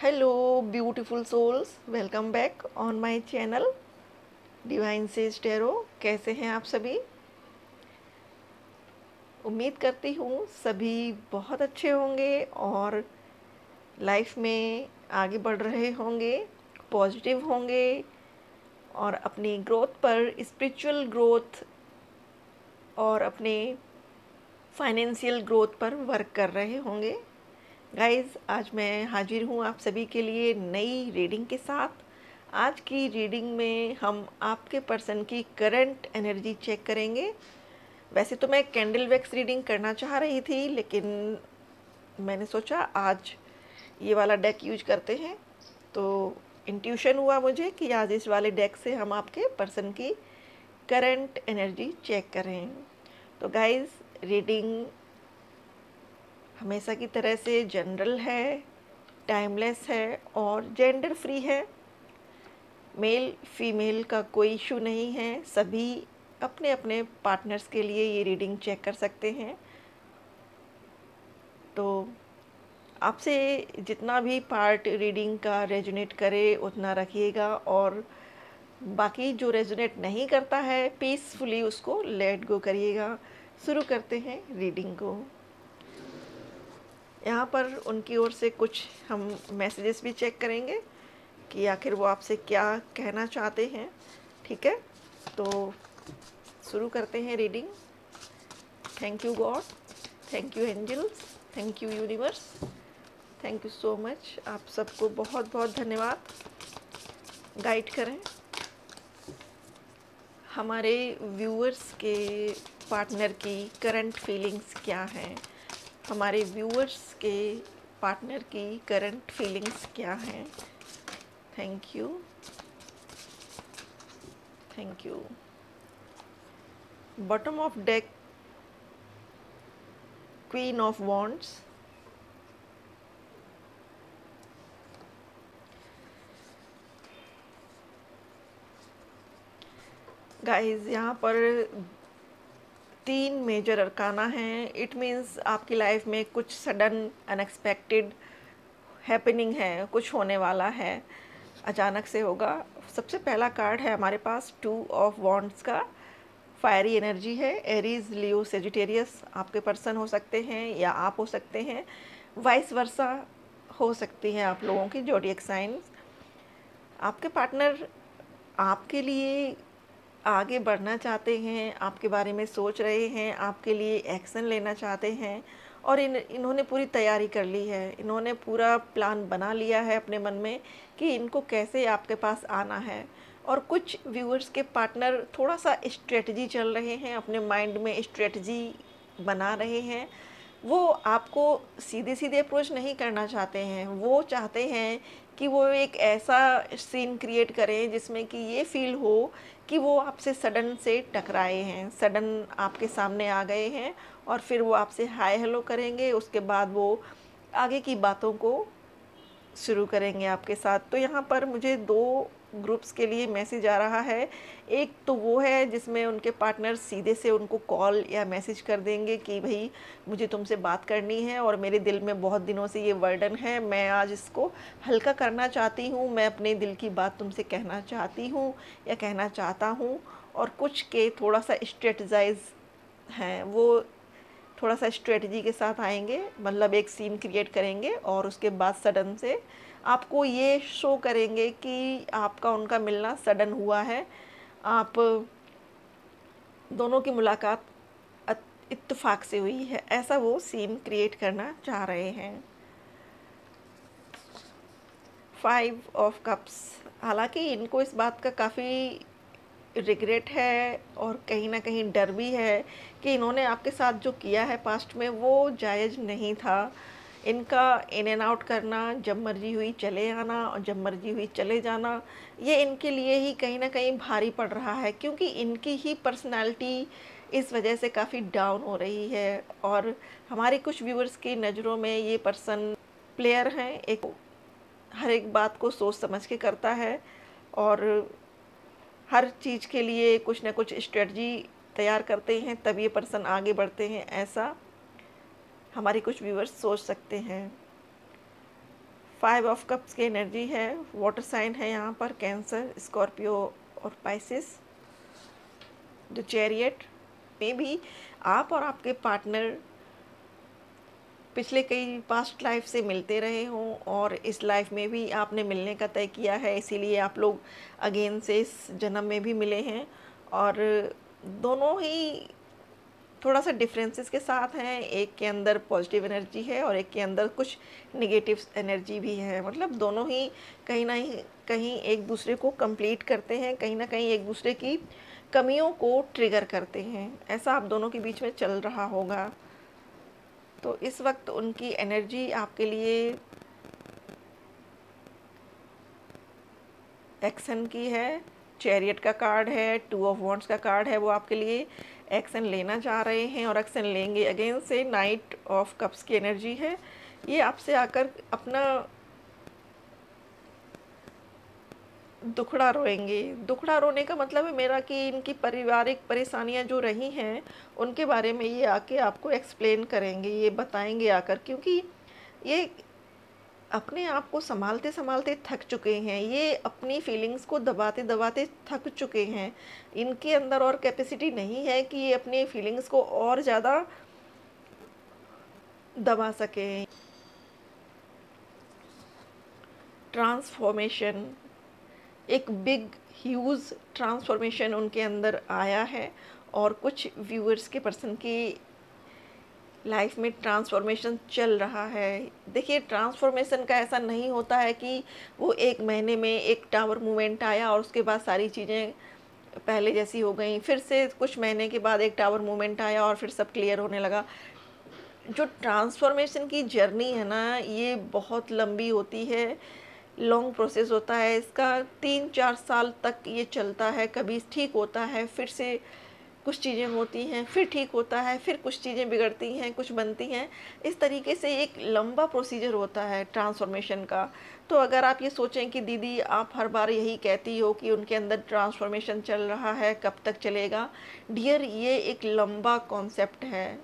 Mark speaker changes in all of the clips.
Speaker 1: Hello, beautiful souls. Welcome back on my channel divine says tarot. कैसे हैं आप सभी? उम्मीद करती हूँ सभी बहुत अच्छे होंगे और लाइफ में आगे बढ़ रहे होंगे, पॉजिटिव होंगे और अपनी ग्रोथ पर, स्पिरिचुअल ग्रोथ और अपने फाइनेंशियल ग्रोथ पर वर्क कर रहे होंगे। गाइज़, आज मैं हाजिर हूँ आप सभी के लिए नई रीडिंग के साथ। आज की रीडिंग में हम आपके पर्सन की करंट एनर्जी चेक करेंगे। वैसे तो मैं कैंडल वैक्स रीडिंग करना चाह रही थी, लेकिन मैंने सोचा आज ये वाला डेक यूज करते हैं। तो इंट्यूशन हुआ मुझे कि आज इस वाले डेक से हम आपके पर्सन की करंट एनर्जी चेक करें। तो गाइज़, रीडिंग हमेशा की तरह से जनरल है, टाइमलेस है और जेंडर फ्री है। मेल फीमेल का कोई इशू नहीं है। सभी अपने अपने पार्टनर्स के लिए ये रीडिंग चेक कर सकते हैं। तो आपसे जितना भी पार्ट रीडिंग का रेजोनेट करे उतना रखिएगा, और बाकी जो रेजोनेट नहीं करता है पीसफुली उसको लेट गो करिएगा। शुरू करते हैं रीडिंग को। यहाँ पर उनकी ओर से कुछ हम मैसेजेस भी चेक करेंगे कि आखिर वो आपसे क्या कहना चाहते हैं। ठीक है, तो शुरू करते हैं reading. Thank you God, thank you angels, thank you universe, thank you so much. आप सबको बहुत बहुत धन्यवाद। गाइड करें हमारे व्यूअर्स के पार्टनर की करंट फीलिंग्स क्या हैं। हमारे व्यूअर्स के पार्टनर की करंट फीलिंग्स क्या हैं। Thank you, thank you. Bottom of deck, queen of wands, guys यहाँ पर 3 मेजर अरकाना हैं। इट मीन्स आपकी लाइफ में कुछ सडन अनएक्सपेक्टेड हैपनिंग है, कुछ होने वाला है, अचानक से होगा। सबसे पहला कार्ड है हमारे पास 2 ऑफ वॉन्ड्स का। फायरी एनर्जी है। एरीज, लियो, सेजिटेरियस आपके पर्सन हो सकते हैं या आप हो सकते हैं, वाइस वर्सा हो सकती हैं आप लोगों की ज़ोडिएक साइंस। आपके पार्टनर आपके लिए आगे बढ़ना चाहते हैं, आपके बारे में सोच रहे हैं, आपके लिए एक्शन लेना चाहते हैं और इन्होंने पूरी तैयारी कर ली है। इन्होंने पूरा प्लान बना लिया है अपने मन में कि इनको कैसे आपके पास आना है। और कुछ व्यूअर्स के पार्टनर थोड़ा सा स्ट्रेटजी चल रहे हैं, अपने माइंड में स्ट्रेटजी बना रहे हैं। वो आपको सीधे सीधे अप्रोच नहीं करना चाहते हैं। वो चाहते हैं कि वो एक ऐसा सीन क्रिएट करें जिसमें कि ये फील हो कि वो आपसे सडन से टकराए हैं, सडन आपके सामने आ गए हैं और फिर वो आपसे हाय हेलो करेंगे। उसके बाद वो आगे की बातों को शुरू करेंगे आपके साथ। तो यहाँ पर मुझे 2 ग्रुप्स के लिए मैसेज आ रहा है। एक तो वो है जिसमें उनके पार्टनर सीधे से उनको कॉल या मैसेज कर देंगे कि भाई मुझे तुमसे बात करनी है और मेरे दिल में बहुत दिनों से ये बर्डन है, मैं आज इसको हल्का करना चाहती हूँ, मैं अपने दिल की बात तुमसे कहना चाहती हूँ या कहना चाहता हूँ। और कुछ के थोड़ा सा स्ट्रेटजाइज हैं, वो थोड़ा सा स्ट्रेटजी के साथ आएंगे, मतलब एक सीन क्रिएट करेंगे और उसके बाद सडन से आपको ये शो करेंगे कि आपका उनका मिलना सडन हुआ है। आप दोनों की मुलाकात इत्तेफाक से हुई है, ऐसा वो सीन क्रिएट करना चाह रहे हैं। 5 ऑफ कप्स, हालांकि इनको इस बात का काफ़ी रिग्रेट है और कहीं ना कहीं डर भी है कि इन्होंने आपके साथ जो किया है पास्ट में वो जायज़ नहीं था। इनका इन एंड आउट करना, जब मर्जी हुई चले आना और जब मर्जी हुई चले जाना, ये इनके लिए ही कहीं ना कहीं भारी पड़ रहा है, क्योंकि इनकी ही पर्सनालिटी इस वजह से काफ़ी डाउन हो रही है। और हमारे कुछ व्यूअर्स की नज़रों में ये पर्सन प्लेयर हैं, एक हर एक बात को सोच समझ के करता है और हर चीज़ के लिए कुछ ना कुछ स्ट्रेटजी तैयार करते हैं, तब ये पर्सन आगे बढ़ते हैं, ऐसा हमारे कुछ व्यूअर्स सोच सकते हैं। 5 ऑफ कप्स की एनर्जी है, वाटर साइन है यहाँ पर, कैंसर, स्कॉर्पियो और पाइसिस। द चैरियट में भी आप और आपके पार्टनर पिछले कई पास्ट लाइफ से मिलते रहे हों और इस लाइफ में भी आपने मिलने का तय किया है, इसीलिए आप लोग अगेन से इस जन्म में भी मिले हैं। और दोनों ही थोड़ा सा डिफरेंसेस के साथ हैं, एक के अंदर पॉजिटिव एनर्जी है और एक के अंदर कुछ नेगेटिव एनर्जी भी है। मतलब दोनों ही कहीं ना कहीं एक दूसरे को कंप्लीट करते हैं, कहीं ना कहीं एक दूसरे की कमियों को ट्रिगर करते हैं। ऐसा आप दोनों के बीच में चल रहा होगा। तो इस वक्त उनकी एनर्जी आपके लिए एक्शन की है। चैरियट का कार्ड है, 2 ऑफ वॉन्ड्स का कार्ड है, वो आपके लिए एक्शन लेना चाह रहे हैं और एक्शन लेंगे। अगेन से नाइट ऑफ कप्स की एनर्जी है, ये आपसे आकर अपना दुखड़ा रोएंगे। दुखड़ा रोने का मतलब है मेरा कि इनकी पारिवारिक परेशानियां जो रही हैं उनके बारे में ये आके आपको एक्सप्लेन करेंगे, ये बताएंगे आकर, क्योंकि ये अपने आप को संभालते संभालते थक चुके हैं, ये अपनी फीलिंग्स को दबाते दबाते थक चुके हैं। इनके अंदर और कैपेसिटी नहीं है कि ये अपनी फीलिंग्स को और ज़्यादा दबा सकें। ट्रांसफॉर्मेशन, एक बिग ह्यूज ट्रांसफॉर्मेशन उनके अंदर आया है और कुछ व्यूअर्स के पर्सन की लाइफ में ट्रांसफॉर्मेशन चल रहा है। देखिए, ट्रांसफॉर्मेशन का ऐसा नहीं होता है कि वो एक महीने में एक टावर मूवमेंट आया और उसके बाद सारी चीज़ें पहले जैसी हो गई, फिर से कुछ महीने के बाद एक टावर मूवमेंट आया और फिर सब क्लियर होने लगा। जो ट्रांसफॉर्मेशन की जर्नी है ना, ये बहुत लंबी होती है, लॉन्ग प्रोसेस होता है इसका। 3-4 साल तक ये चलता है। कभी ठीक होता है, फिर से कुछ चीज़ें होती हैं, फिर ठीक होता है, फिर कुछ चीज़ें बिगड़ती हैं, कुछ बनती हैं। इस तरीके से एक लंबा प्रोसीजर होता है ट्रांसफॉर्मेशन का। तो अगर आप ये सोचें कि दीदी आप हर बार यही कहती हो कि उनके अंदर ट्रांसफॉर्मेशन चल रहा है, कब तक चलेगा? डियर, ये एक लंबा कॉन्सेप्ट है।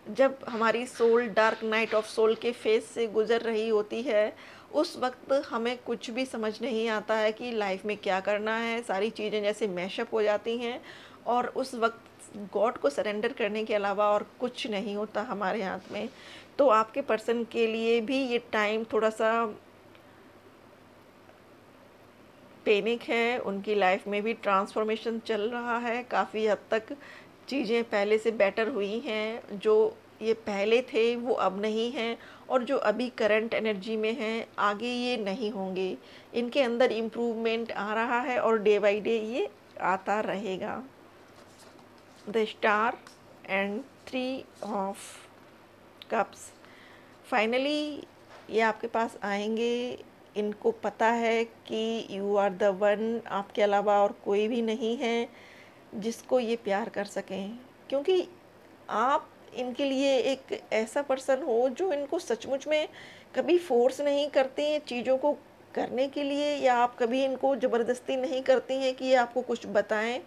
Speaker 1: जब हमारी soul dark night of soul के फेज से गुजर रही होती है, उस वक्त हमें कुछ भी समझ नहीं आता है कि लाइफ में क्या करना है। सारी चीज़ें जैसे मैशअप हो जाती हैं और उस वक्त गॉड को सरेंडर करने के अलावा और कुछ नहीं होता हमारे हाथ में। तो आपके पर्सन के लिए भी ये टाइम थोड़ा सा पैनिक है। उनकी लाइफ में भी ट्रांसफॉर्मेशन चल रहा है, काफ़ी हद तक चीज़ें पहले से बेटर हुई हैं। जो ये पहले थे वो अब नहीं हैं, और जो अभी करंट एनर्जी में हैं आगे ये नहीं होंगे। इनके अंदर इम्प्रूवमेंट आ रहा है और डे बाय डे ये आता रहेगा। The star and 3 of cups, finally ये आपके पास आएंगे। इनको पता है कि यू आर द वन, आपके अलावा और कोई भी नहीं है जिसको ये प्यार कर सकें, क्योंकि आप इनके लिए एक ऐसा पर्सन हो जो इनको सचमुच में कभी फोर्स नहीं करती हैं चीज़ों को करने के लिए, या आप कभी इनको ज़बरदस्ती नहीं करती हैं कि ये आपको कुछ बताएं।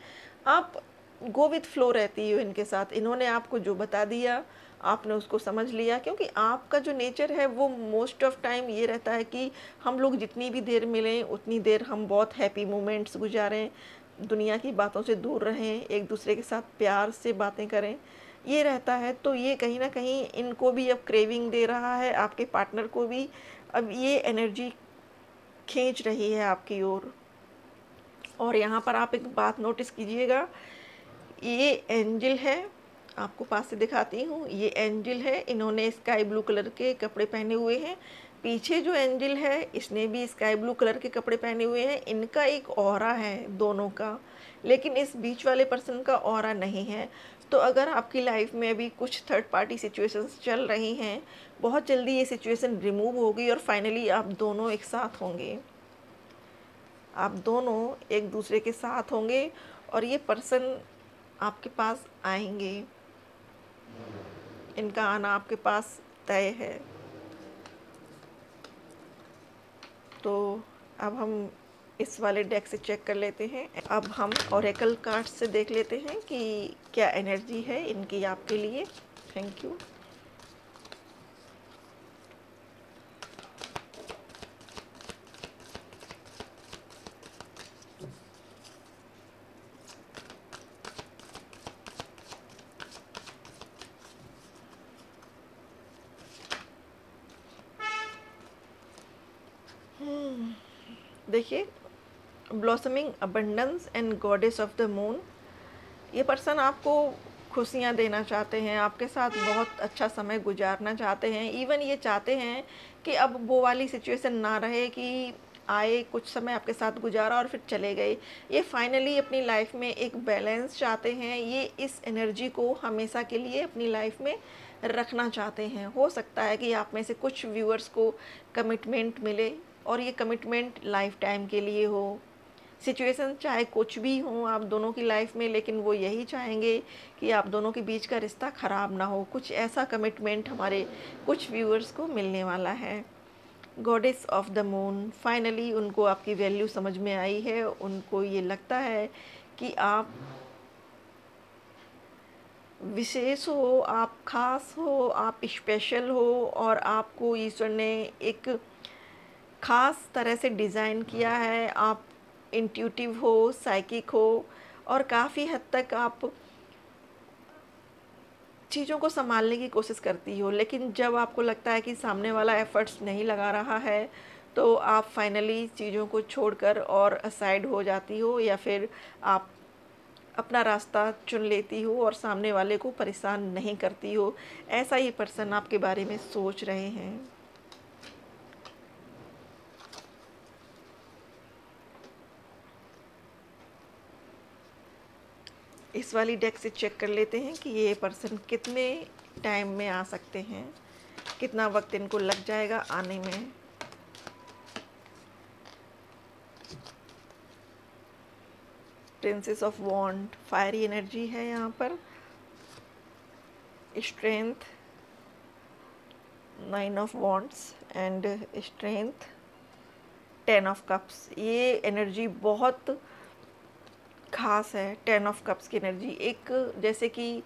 Speaker 1: आप गो विथ फ्लो रहती हो इनके साथ। इन्होंने आपको जो बता दिया आपने उसको समझ लिया, क्योंकि आपका जो नेचर है वो मोस्ट ऑफ टाइम ये रहता है कि हम लोग जितनी भी देर मिलें उतनी देर हम बहुत हैप्पी मोमेंट्स गुजारें, दुनिया की बातों से दूर रहें, एक दूसरे के साथ प्यार से बातें करें, ये रहता है। तो ये कहीं ना कहीं इनको भी अब क्रेविंग दे रहा है, आपके पार्टनर को भी अब ये एनर्जी खींच रही है आपकी ओर। और यहाँ पर आप एक बात नोटिस कीजिएगा, ये एंजल है, आपको पास से दिखाती हूँ। ये एंजल है, इन्होंने स्काई ब्लू कलर के कपड़े पहने हुए हैं। पीछे जो एंजल है इसने भी स्काई ब्लू कलर के कपड़े पहने हुए हैं। इनका एक ऑरा है दोनों का, लेकिन इस बीच वाले पर्सन का ऑरा नहीं है। तो अगर आपकी लाइफ में अभी कुछ थर्ड पार्टी सिचुएशंस चल रही हैं, बहुत जल्दी ये सिचुएशन रिमूव होगी और फाइनली आप दोनों एक साथ होंगे। आप दोनों एक दूसरे के साथ होंगे और ये पर्सन आपके पास आएंगे। इनका आना आपके पास तय है। तो अब हम इस वाले डेक से चेक कर लेते हैं। अब हम ओरेकल कार्ड से देख लेते हैं कि क्या एनर्जी है इनकी आपके लिए। Thank you. देखिए, blossoming abundance and goddess of the moon, ये पर्सन आपको खुशियाँ देना चाहते हैं, आपके साथ बहुत अच्छा समय गुजारना चाहते हैं। इवन ये चाहते हैं कि अब वो वाली सिचुएशन ना रहे कि आए, कुछ समय आपके साथ गुजारा और फिर चले गए। ये फाइनली अपनी लाइफ में एक बैलेंस चाहते हैं। ये इस एनर्जी को हमेशा के लिए अपनी लाइफ में रखना चाहते हैं। हो सकता है कि आप में से कुछ व्यूअर्स को कमिटमेंट मिले और ये कमिटमेंट लाइफ टाइम के लिए हो। सिचुएशन चाहे कुछ भी हो आप दोनों की लाइफ में, लेकिन वो यही चाहेंगे कि आप दोनों के बीच का रिश्ता ख़राब ना हो। कुछ ऐसा कमिटमेंट हमारे कुछ व्यूअर्स को मिलने वाला है। Goddess of the moon, finally उनको आपकी वैल्यू समझ में आई है। उनको ये लगता है कि आप विशेष हो, आप खास हो, आप स्पेशल हो और आपको ईश्वर ने एक ख़ास तरह से डिज़ाइन किया है। आप इंट्यूटिव हो, साइकिक हो और काफ़ी हद तक आप चीज़ों को सँभालने की कोशिश करती हो। लेकिन जब आपको लगता है कि सामने वाला एफ़र्ट्स नहीं लगा रहा है, तो आप फाइनली चीज़ों को छोड़कर और असाइड हो जाती हो, या फिर आप अपना रास्ता चुन लेती हो और सामने वाले को परेशान नहीं करती हो। ऐसा ये पर्सन आपके बारे में सोच रहे हैं। इस वाली डेक से चेक कर लेते हैं कि ये पर्सन कितने टाइम में आ सकते हैं, कितना वक्त इनको लग जाएगा आने में। Princess of wand, fiery energy है यहाँ पर। Strength, 9 of wands and strength, 10 of cups. ये एनर्जी बहुत खास है। 10 ऑफ कप्स की एनर्जी, एक जैसे कि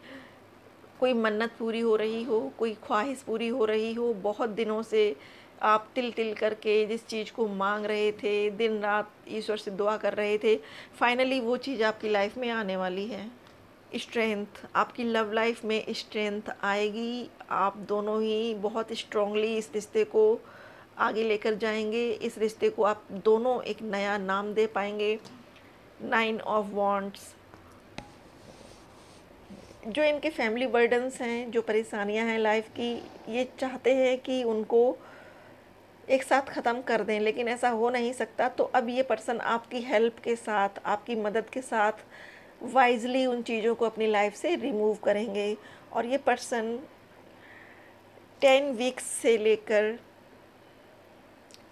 Speaker 1: कोई मन्नत पूरी हो रही हो, कोई ख्वाहिश पूरी हो रही हो। बहुत दिनों से आप तिल तिल करके जिस चीज़ को मांग रहे थे, दिन रात ईश्वर से दुआ कर रहे थे, फाइनली वो चीज़ आपकी लाइफ में आने वाली है। स्ट्रेंथ, आपकी लव लाइफ में स्ट्रेंथ आएगी। आप दोनों ही बहुत स्ट्रांगली इस रिश्ते को आगे लेकर जाएंगे। इस रिश्ते को आप दोनों एक नया नाम दे पाएंगे। 9 ऑफ वॉन्ड्स, जो इनके फैमिली बर्डन्स हैं, जो परेशानियां हैं लाइफ की, ये चाहते हैं कि उनको एक साथ ख़त्म कर दें, लेकिन ऐसा हो नहीं सकता। तो अब ये पर्सन आपकी हेल्प के साथ, आपकी मदद के साथ वाइजली उन चीज़ों को अपनी लाइफ से रिमूव करेंगे। और ये पर्सन 10 वीक्स से लेकर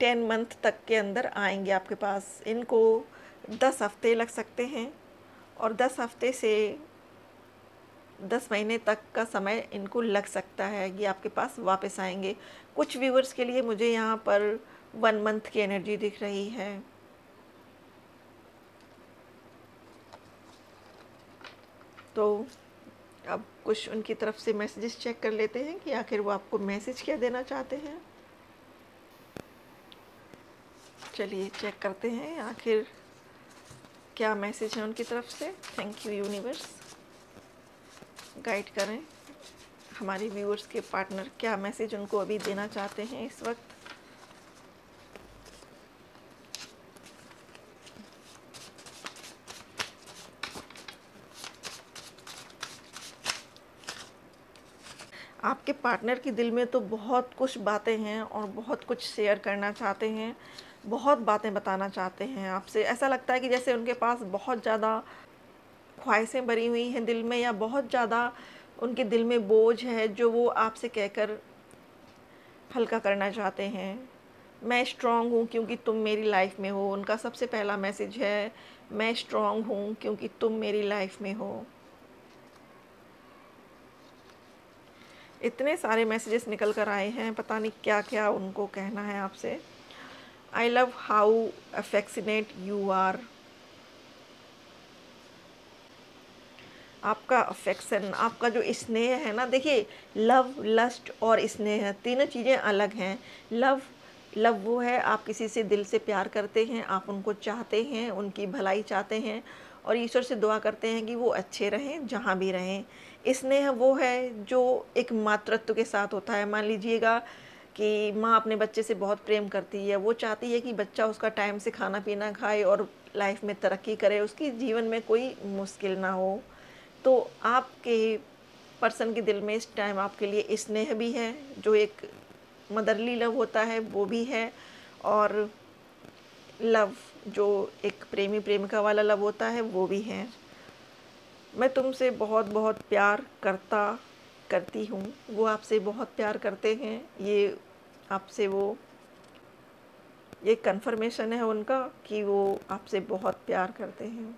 Speaker 1: 10 मंथ तक के अंदर आएंगे आपके पास। इनको 10 हफ्ते लग सकते हैं और 10 हफ्ते से 10 महीने तक का समय इनको लग सकता है कि आपके पास वापस आएंगे। कुछ व्यूअर्स के लिए मुझे यहाँ पर 1 मंथ की एनर्जी दिख रही है। तो अब कुछ उनकी तरफ से मैसेजेस चेक कर लेते हैं कि आखिर वो आपको मैसेज क्या देना चाहते हैं। चलिए चेक करते हैं आखिर क्या मैसेज है उनकी तरफ से। थैंक यू यूनिवर्स, गाइड करें हमारे व्यूअर्स के पार्टनर क्या मैसेज उनको अभी देना चाहते हैं इस वक्त। आपके पार्टनर के दिल में तो बहुत कुछ बातें हैं और बहुत कुछ शेयर करना चाहते हैं, बहुत बातें बताना चाहते हैं आपसे। ऐसा लगता है कि जैसे उनके पास बहुत ज़्यादा ख्वाहिशें भरी हुई हैं दिल में, या बहुत ज़्यादा उनके दिल में बोझ है जो वो आपसे कहकर हल्का करना चाहते हैं। मैं स्ट्रॉन्ग हूँ क्योंकि तुम मेरी लाइफ में हो। उनका सबसे पहला मैसेज है, मैं स्ट्रॉन्ग हूँ क्योंकि तुम मेरी लाइफ में हो। इतने सारे मैसेजेस निकल कर आए हैं, पता नहीं क्या क्या उनको कहना है आपसे। I love how affectionate you are. आपका अफेक्शन, आपका जो स्नेह है ना, देखिए लव, लस्ट और स्नेह तीनों चीज़ें अलग हैं। लव वो है, आप किसी से दिल से प्यार करते हैं, आप उनको चाहते हैं, उनकी भलाई चाहते हैं और ईश्वर से दुआ करते हैं कि वो अच्छे रहें जहाँ भी रहें। स्नेह वो है जो एक मातृत्व के साथ होता है। मान लीजिएगा कि माँ अपने बच्चे से बहुत प्रेम करती है, वो चाहती है कि बच्चा उसका टाइम से खाना पीना खाए और लाइफ में तरक्की करे, उसकी जीवन में कोई मुश्किल ना हो। तो आपके पर्सन के दिल में इस टाइम आपके लिए स्नेह भी है, जो एक मदरली लव होता है वो भी है, और लव जो एक प्रेमी प्रेमिका वाला लव होता है वो भी है। मैं तुमसे बहुत बहुत प्यार करती हूँ, वो आपसे बहुत प्यार करते हैं। ये आपसे वो ये कंफर्मेशन है उनका कि वो आपसे बहुत प्यार करते हैं।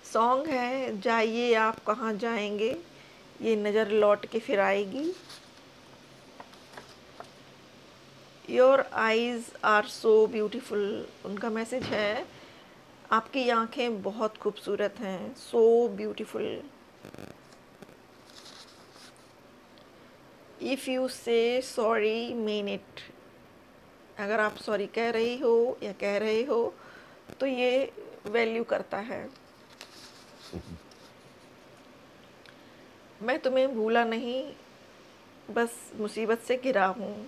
Speaker 1: सॉन्ग है जाइए आप कहाँ जाएंगे, ये नज़र लौट के फिर आएगी। Your eyes are so beautiful, उनका मैसेज है आपकी आंखें बहुत खूबसूरत हैं, so beautiful. If you say sorry mean it, अगर आप सॉरी कह रही हो या कह रहे हो तो ये वैल्यू करता है। मैं तुम्हें भूला नहीं, बस मुसीबत से घिरा हूँ।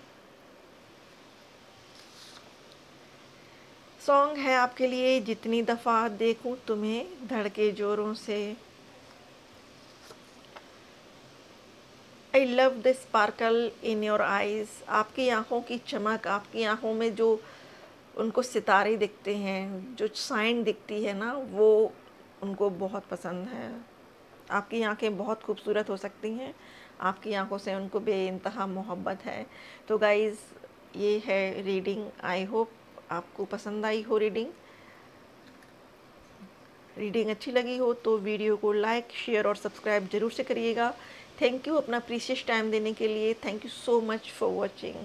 Speaker 1: सॉन्ग है आपके लिए जितनी दफ़ा देखूं तुम्हें धड़के ज़ोरों से। I love the sparkle in your eyes, आपकी आँखों की चमक, आपकी आँखों में जो उनको सितारे दिखते हैं, जो शाइन दिखती है ना, वो उनको बहुत पसंद है। आपकी आंखें बहुत खूबसूरत हो सकती हैं, आपकी आंखों से उनको बेइंतहा मोहब्बत है। तो गाइज़ ये है रीडिंग, आई होप आपको पसंद आई हो रीडिंग अच्छी लगी हो तो वीडियो को लाइक शेयर और सब्सक्राइब ज़रूर से करिएगा। थैंक यू अपना प्रीशियस टाइम देने के लिए। Thank you so much for watching.